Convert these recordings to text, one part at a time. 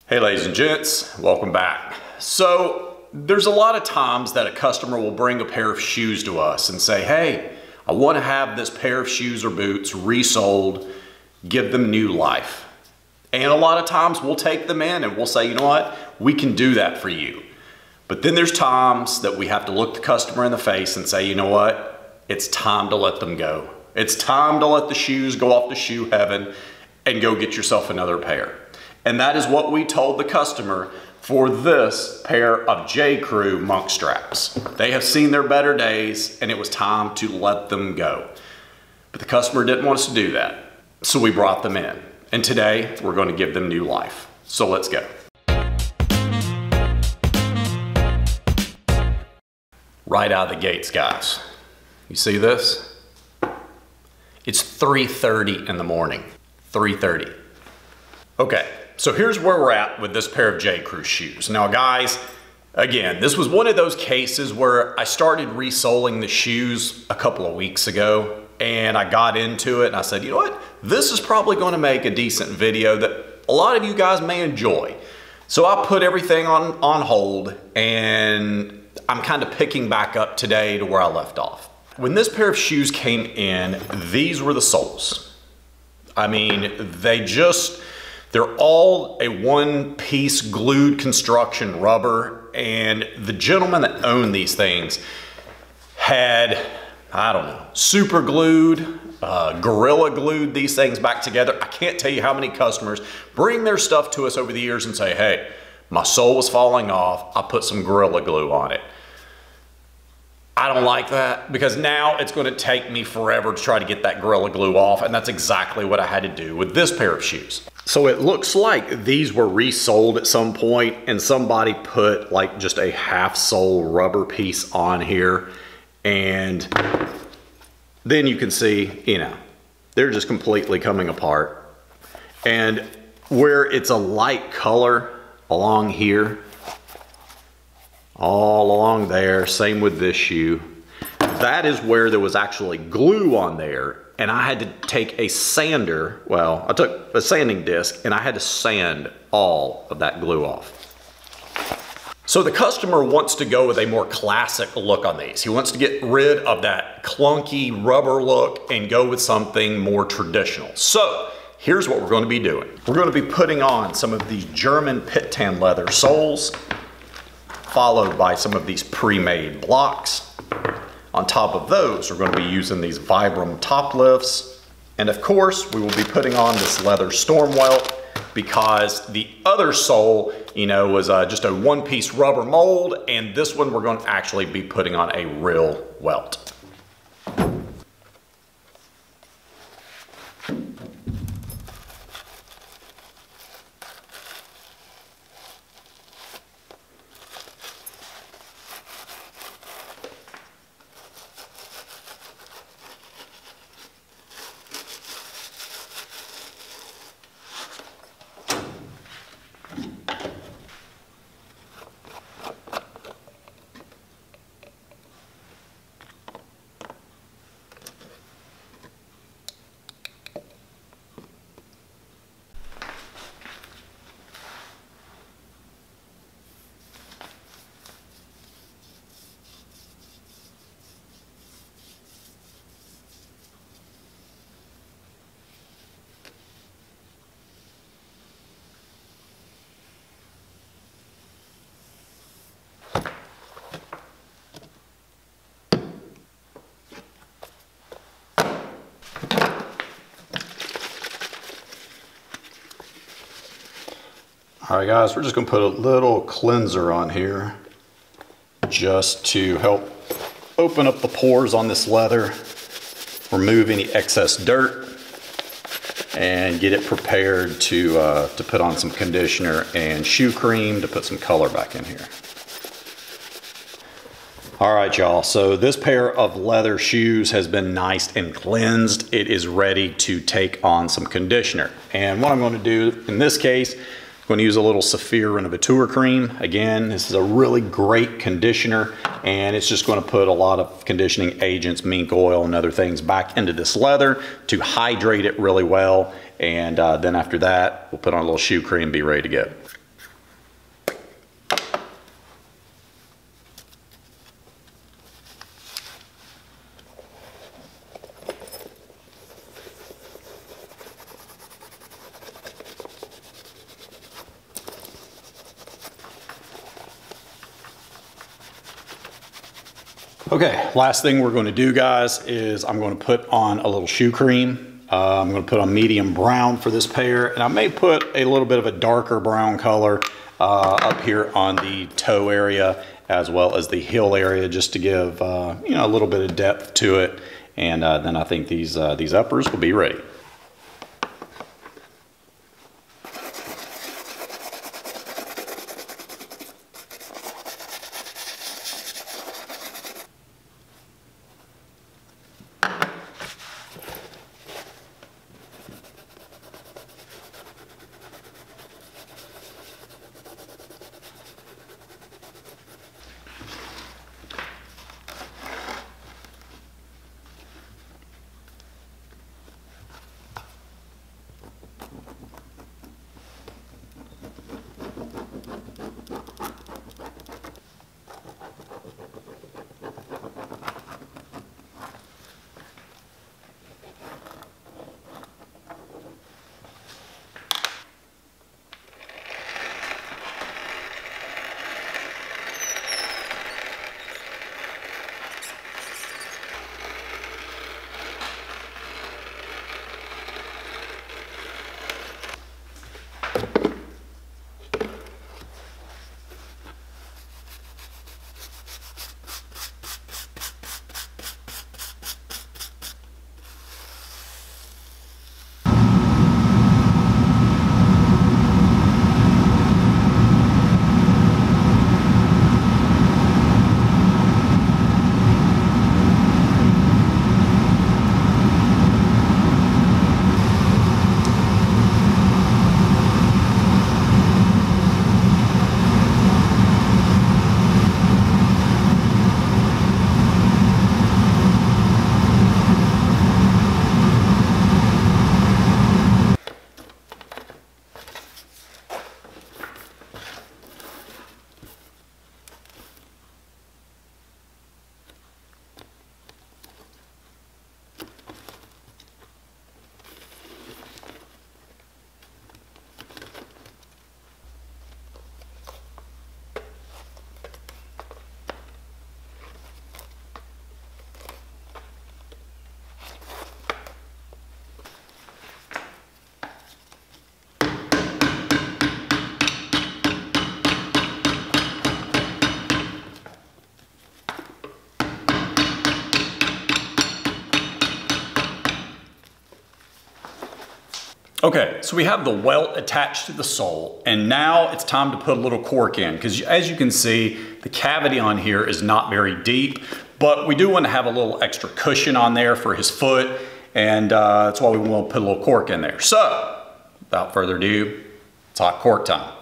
Hey ladies and gents, welcome back. So there's a lot of times that a customer will bring a pair of shoes to us and say, hey, I want to have this pair of shoes or boots resold, give them new life. And a lot of times we'll take them in and we'll say, you know what, we can do that for you. But then there's times that we have to look the customer in the face and say, you know what, it's time to let them go. It's time to let the shoes go off to shoe heaven and go get yourself another pair. And that is what we told the customer for this pair of JCrew monk straps. They have seen their better days and it was time to let them go. But the customer didn't want us to do that. So we brought them in. And today we're going to give them new life. So let's go. Right out of the gates, guys. You see this? It's 3:30 in the morning. 3:30. Okay. So here's where we're at with this pair of JCrew shoes. Now guys, again, this was one of those cases where I started resoling the shoes a couple of weeks ago and I got into it and I said, you know what? This is probably going to make a decent video that a lot of you guys may enjoy. So I put everything on hold and I'm kind of picking back up today to where I left off. When this pair of shoes came in, these were the soles. I mean, they're all a one-piece glued construction rubber, and the gentleman that owned these things had, I don't know, super glued, gorilla glued these things back together. I can't tell you how many customers bring their stuff to us over the years and say, hey, my sole was falling off, I put some gorilla glue on it. I don't like that because now it's going to take me forever to try to get that gorilla glue off, and that's exactly what I had to do with this pair of shoes. So it looks like these were resold at some point and somebody put like just a half sole rubber piece on here, and then you can see, you know, they're just completely coming apart. And where it's a light color along here, all along there, same with this shoe, that is where there was actually glue on there, and I had to take a sander, well, I took a sanding disc and I had to sand all of that glue off. So the customer wants to go with a more classic look on these. He wants to get rid of that clunky rubber look and go with something more traditional. So here's what we're going to be doing. We're going to be putting on some of the German pit tan leather soles, followed by some of these pre-made blocks. On top of those, we're going to be using these Vibram top lifts. And of course, we will be putting on this leather storm welt because the other sole, you know, was just a one-piece rubber mold, and this one we're going to actually be putting on a real welt. All right guys, we're just gonna put a little cleanser on here just to help open up the pores on this leather, remove any excess dirt, and get it prepared to put on some conditioner and shoe cream to put some color back in here. All right, y'all, so this pair of leather shoes has been nice and cleansed. It is ready to take on some conditioner. And what I'm gonna do in this case, I'm going to use a little Saphir Renovateur cream. Again, this is a really great conditioner, and it's just going to put a lot of conditioning agents, mink oil, and other things back into this leather to hydrate it really well. And then after that, we'll put on a little shoe cream and be ready to go. Okay, last thing we're going to do, guys, is I'm going to put on a little shoe cream. I'm going to put on medium brown for this pair, and I may put a little bit of a darker brown color up here on the toe area as well as the heel area, just to give you know, a little bit of depth to it. And then I think these uppers will be ready. Okay, so we have the welt attached to the sole, and now it's time to put a little cork in, because as you can see, the cavity on here is not very deep, but we do want to have a little extra cushion on there for his foot, and that's why we want to put a little cork in there. So, without further ado, it's hot cork time.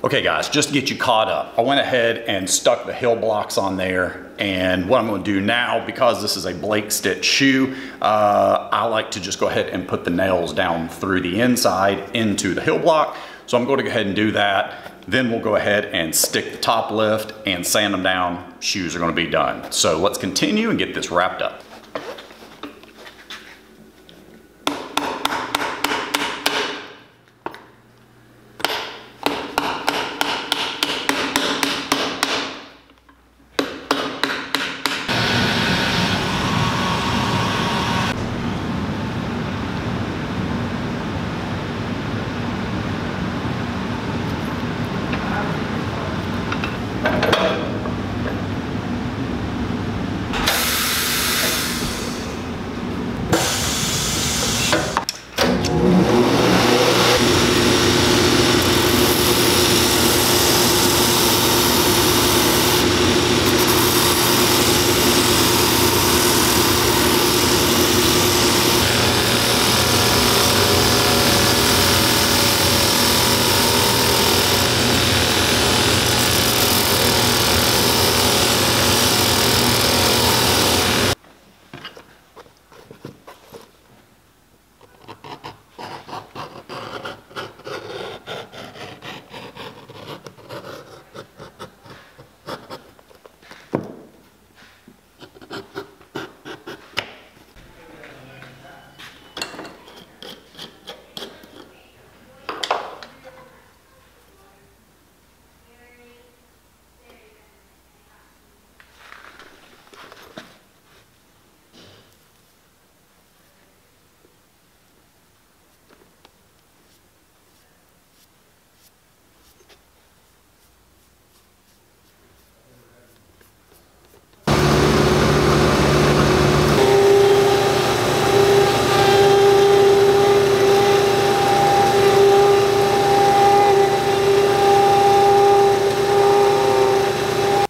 Okay guys, just to get you caught up, I went ahead and stuck the heel blocks on there, and what I'm going to do now, because this is a Blake stitch shoe, I like to just go ahead and put the nails down through the inside into the heel block. So I'm going to go ahead and do that. Then we'll go ahead and stick the top lift and sand them down. Shoes are going to be done. So let's continue and get this wrapped up.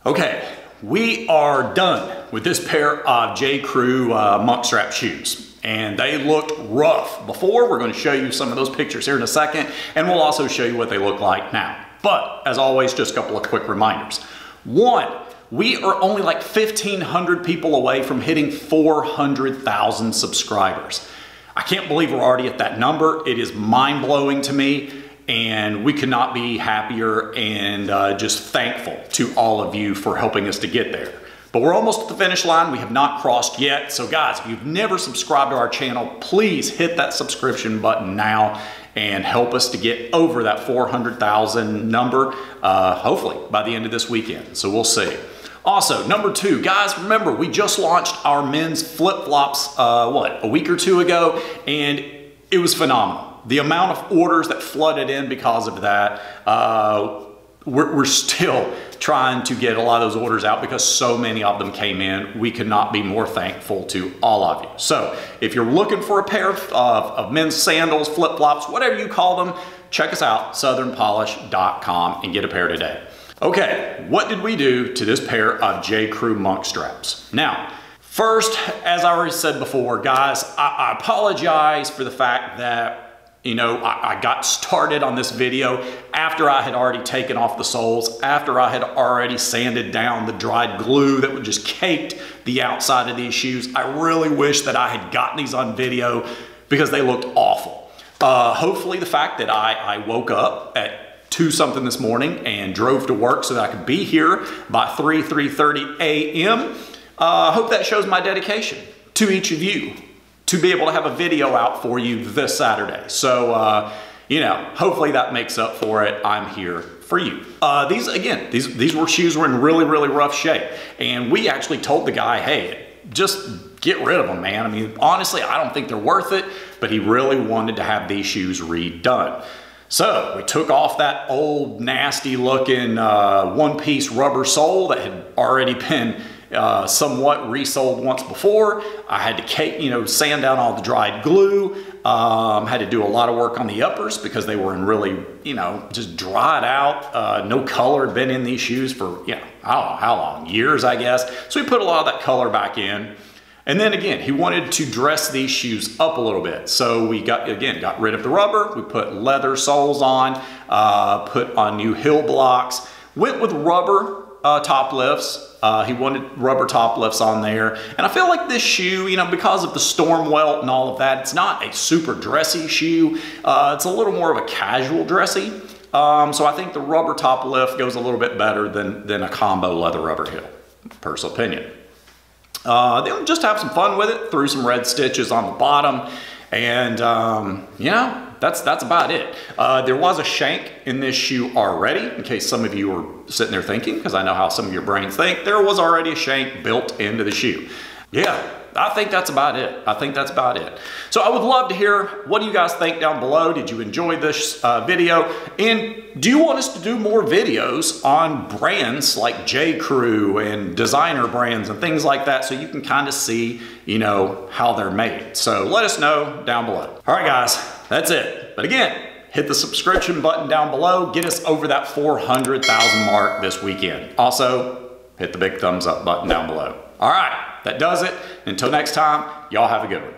Okay, we are done with this pair of JCrew monk strap shoes, and they looked rough before. We're going to show you some of those pictures here in a second, and we'll also show you what they look like now. But as always, just a couple of quick reminders. One, we are only like 1,500 people away from hitting 400,000 subscribers. I can't believe we're already at that number. It is mind-blowing to me. And we could not be happier and just thankful to all of you for helping us to get there. But we're almost at the finish line. We have not crossed yet. So guys, if you've never subscribed to our channel, please hit that subscription button now and help us to get over that 400,000 number, hopefully by the end of this weekend. So we'll see. Also, number two, guys, remember, we just launched our men's flip-flops, a week or two ago, and it was phenomenal. The amount of orders that flooded in because of that, we're still trying to get a lot of those orders out because so many of them came in. We could not be more thankful to all of you. So if you're looking for a pair of men's sandals, flip-flops, whatever you call them, check us out, southernpolish.com, and get a pair today. Okay, what did we do to this pair of JCrew monk straps? Now, first, as I already said before, guys, I apologize for the fact that I got started on this video after I had already taken off the soles, after I had already sanded down the dried glue that would just caked the outside of these shoes. I really wish that I had gotten these on video because they looked awful. Hopefully the fact that I woke up at 2-something this morning and drove to work so that I could be here by 3:30 a.m. Hope that shows my dedication to each of you to be able to have a video out for you this Saturday. So, hopefully that makes up for it. I'm here for you. These shoes were in really, really rough shape. And we actually told the guy, hey, just get rid of them, man. I mean, honestly, I don't think they're worth it, but he really wanted to have these shoes redone. So we took off that old nasty looking one-piece rubber sole that had already been somewhat resoled once before. I had to sand down all the dried glue. Had to do a lot of work on the uppers because they were in really, just dried out. No color had been in these shoes for, I don't know how long, years, I guess. So we put a lot of that color back in. And then again, he wanted to dress these shoes up a little bit. So we got rid of the rubber. We put leather soles on, put on new heel blocks, went with rubber top lifts. He wanted rubber top lifts on there. And I feel like this shoe, you know, because of the storm welt and all of that, it's not a super dressy shoe. It's a little more of a casual dressy. So I think the rubber top lift goes a little bit better than a combo leather rubber heel, personal opinion. Then just have some fun with it, threw some red stitches on the bottom, and you know, that's about it. There was a shank in this shoe already, in case some of you were sitting there thinking, because I know how some of your brains think. There was already a shank built into the shoe. Yeah, I think that's about it. I think that's about it. So I would love to hear, what do you guys think down below? Did you enjoy this video? And do you want us to do more videos on brands like JCrew and designer brands and things like that, so you can kind of see, you know, how they're made? So let us know down below. All right, guys, that's it. But again, hit the subscription button down below. Get us over that 400,000 mark this weekend. Also, hit the big thumbs up button down below. All right, that does it. Until next time, y'all have a good one.